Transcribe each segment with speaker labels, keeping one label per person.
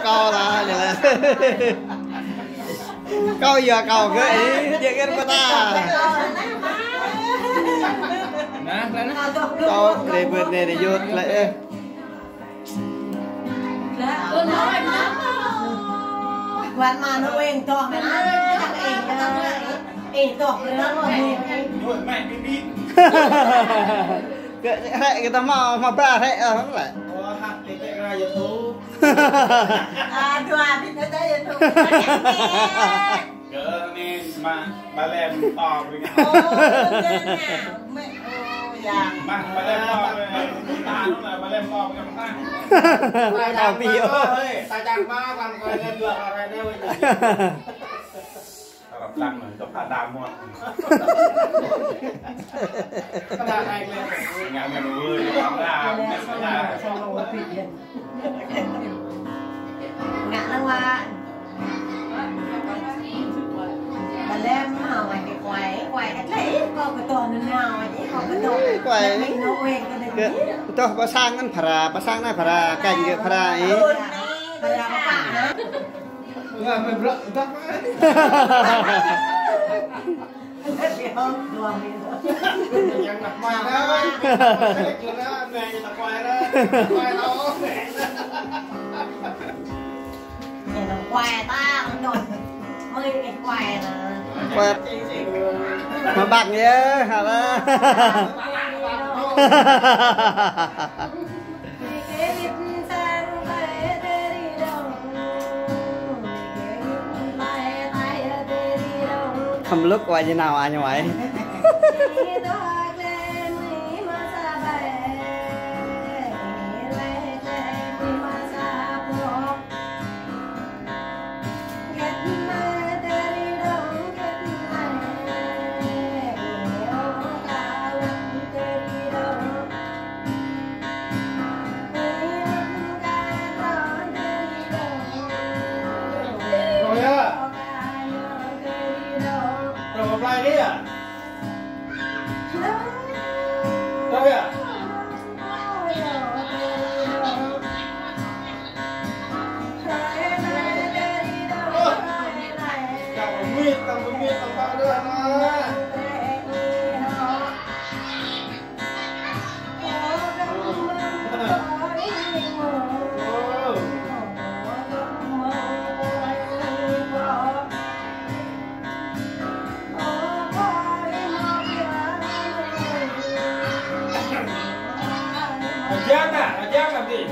Speaker 1: câu là câu giờ cầu cái ý cái ta câu để vượt này để vô lại
Speaker 2: quán mà nó quen to mày ê to nó
Speaker 1: cái ta mà ba thế không lại
Speaker 2: đoàn thì nó tới YouTube
Speaker 3: cỡ nên mà làm to với nhau mà làm to ta nó là mà làm to với nhau
Speaker 1: ta video
Speaker 3: ta chẳng ba làm cái lên được rồi đâu làm lăng rồi có phải đam không có đam này lên nhà mình ơi làm đam
Speaker 2: ngã lăng hoa mà đem hào ngoài cái quay thấy có cái tuần nào vậy có cái tuần
Speaker 1: quay
Speaker 2: mình nó quen cái này
Speaker 1: tôi có sang ngân phà sang này phà cảnh cái phà ấy
Speaker 3: là mình rất thắcยังหนักมาแล้วกินแล้วแม่จะตะควายแล้วควายเรา
Speaker 2: เนี่ยเราควายตามันโดนมือไอ้ควายนะ
Speaker 1: quẹt mà bạc nhé hả là thầm lúc quay như nào anh ngoài
Speaker 3: lại đi à? Đâu à? Cầm miết cầm bao đưa mà. Giang làm gì?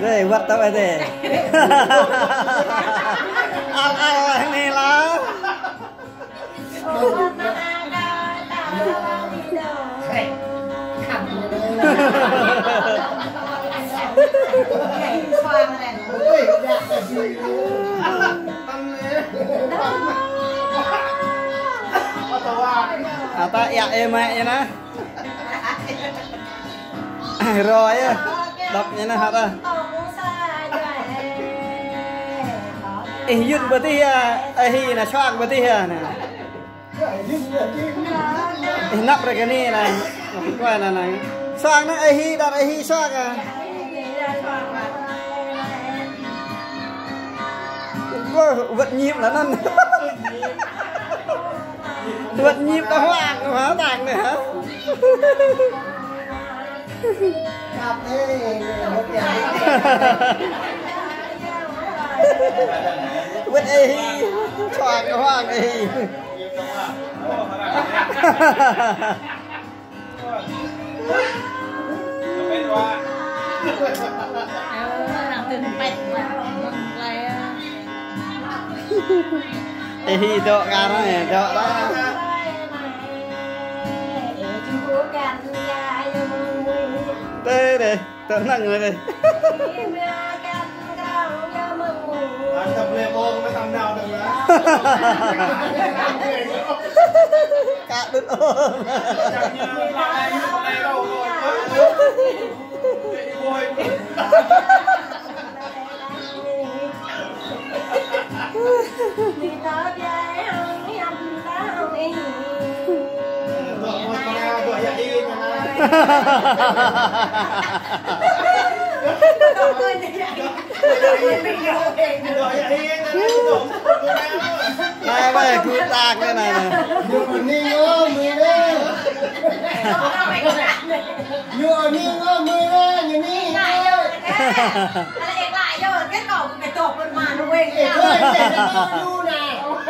Speaker 1: Đây vắt tao đây đây ăn này là ta em mẹ nè rồi đọc như thế nào ta yun berarti ya na shock berarti ya nè nắp rồi cái này này quay là này shock nó đặt shock à vận nhịp là nó vận nhịp nó hoang hóa tàng này hả vứt choàng cái hoang ấy
Speaker 2: làm từ bạch mà
Speaker 1: lại độ ga này độ đó tê để rồi tận năng người rồi
Speaker 3: Anh tập lê bông mới tầm nào được nữa.
Speaker 1: cả đứt ôm
Speaker 3: Chẳng như là đây đâu rồi. Ôi. Tuổi dậy đi
Speaker 1: này bây giờ cứ tạc cái này này
Speaker 3: nhựa ninh ôm mười lên nhựa ninh ôm mười lên như ninh
Speaker 2: lại vô cái cổ cái tột lên mà nó quên
Speaker 3: ơi để cho con đu nào